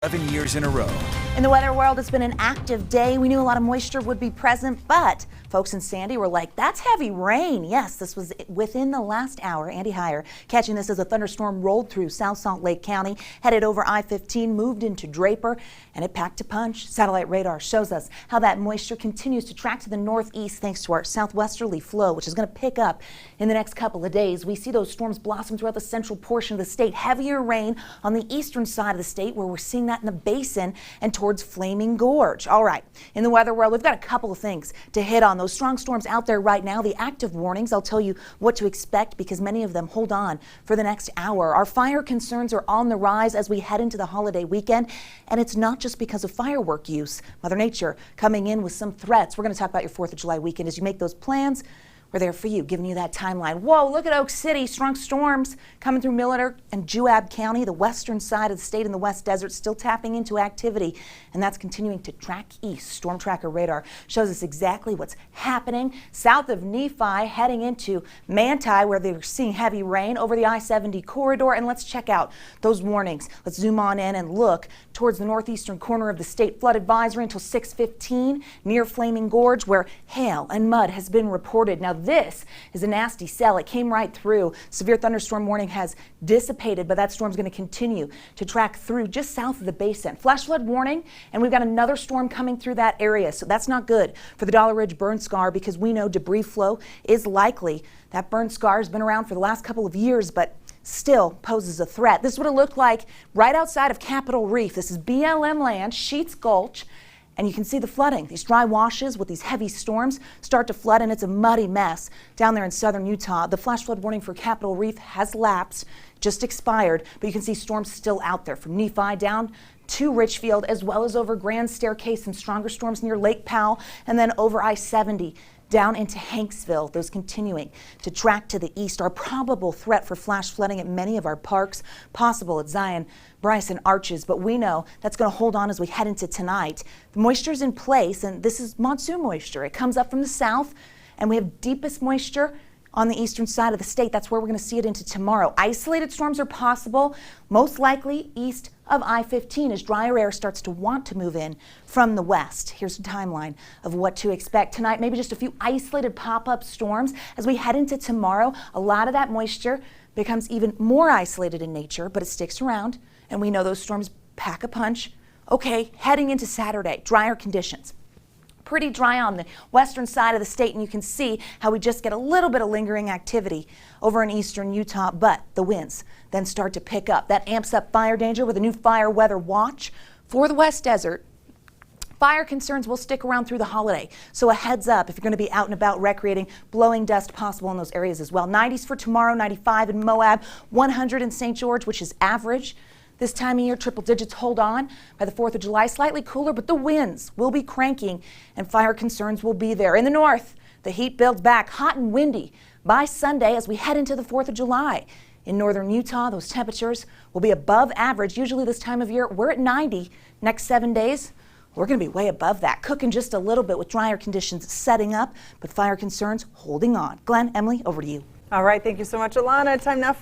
11 years in a row. In the weather world, it's been an active day. We knew a lot of moisture would be present, but folks in Sandy were like, that's heavy rain. Yes, this was within the last hour. Andy Heyer catching this as a thunderstorm rolled through South Salt Lake County, headed over I-15, moved into Draper, and it packed a punch. Satellite radar shows us how that moisture continues to track to the northeast thanks to our southwesterly flow, which is going to pick up in the next couple of days. We see those storms blossom throughout the central portion of the state. Heavier rain on the eastern side of the state, where we're seeing that in the basin and towards Flaming Gorge. All right, in the weather world, we've got a couple of things to hit on. Those strong storms out there right now, the active warnings, I'll tell you what to expect because many of them hold on for the next hour. Our fire concerns are on the rise as we head into the holiday weekend, and it's not just because of firework use. Mother Nature coming in with some threats. We're going to talk about your 4th of July weekend as you make those plans. We're there for you, giving you that timeline. Whoa, look at Oak City. Strong storms coming through Milliter and Juab County, the western side of the state in the West Desert, still tapping into activity, and that's continuing to track east. STORMTRACKER radar shows us exactly what's happening south of Nephi, heading into Manti, where they're seeing heavy rain over the I-70 corridor. And let's check out those warnings. Let's zoom on in and look towards the northeastern corner of the state. Flood advisory until 6:15 near Flaming Gorge, where hail and mud has been reported. Now, this is a nasty cell. It came right through. Severe thunderstorm warning has dissipated, but that storm's going to continue to track through just south of the basin. Flash flood warning, and we've got another storm coming through that area, so that's not good for the Dollar Ridge burn scar because we know debris flow is likely. That burn scar has been around for the last couple of years, but still poses a threat. This is what it looked like right outside of Capitol Reef. This is BLM land, Sheets Gulch. And you can see the flooding. These dry washes with these heavy storms start to flood, and it's a muddy mess down there in southern Utah. The flash flood warning for Capitol Reef has lapsed, just expired, but you can see storms still out there from Nephi down to Richfield, as well as over Grand Staircase and stronger storms near Lake Powell, and then over I-70 down into Hanksville. Those continuing to track to the east. Our probable threat for flash flooding at many of our parks, possible at Zion, Bryce, and Arches, but we know that's going to hold on as we head into tonight. The moisture's in place, and this is monsoon moisture. It comes up from the south, and we have deepest moisture on the eastern side of the state. That's where we're going to see it into tomorrow. Isolated storms are possible, most likely east of I-15 as drier air starts to want to move in from the west. Here's a timeline of what to expect tonight. Maybe just a few isolated pop-up storms. As we head into tomorrow, a lot of that moisture becomes even more isolated in nature, but it sticks around, and we know those storms pack a punch. Okay, heading into Saturday, drier conditions. Pretty dry on the western side of the state, and you can see how we just get a little bit of lingering activity over in eastern Utah, but the winds then start to pick up. That amps up fire danger with a new fire weather watch for the West Desert. Fire concerns will stick around through the holiday, so a heads up if you're going to be out and about recreating. Blowing dust possible in those areas as well. 90s for tomorrow, 95 in Moab, 100 in St. George, which is average. This time of year, triple digits hold on. By the 4th of July, slightly cooler, but the winds will be cranking and fire concerns will be there. In the north, the heat builds back, hot and windy by Sunday as we head into the 4th of July. In northern Utah, those temperatures will be above average. Usually this time of year, we're at 90. Next 7 days, we're going to be way above that. Cooking just a little bit with drier conditions setting up, but fire concerns holding on. Glenn, Emily, over to you. All right, thank you so much, Alana. Time now for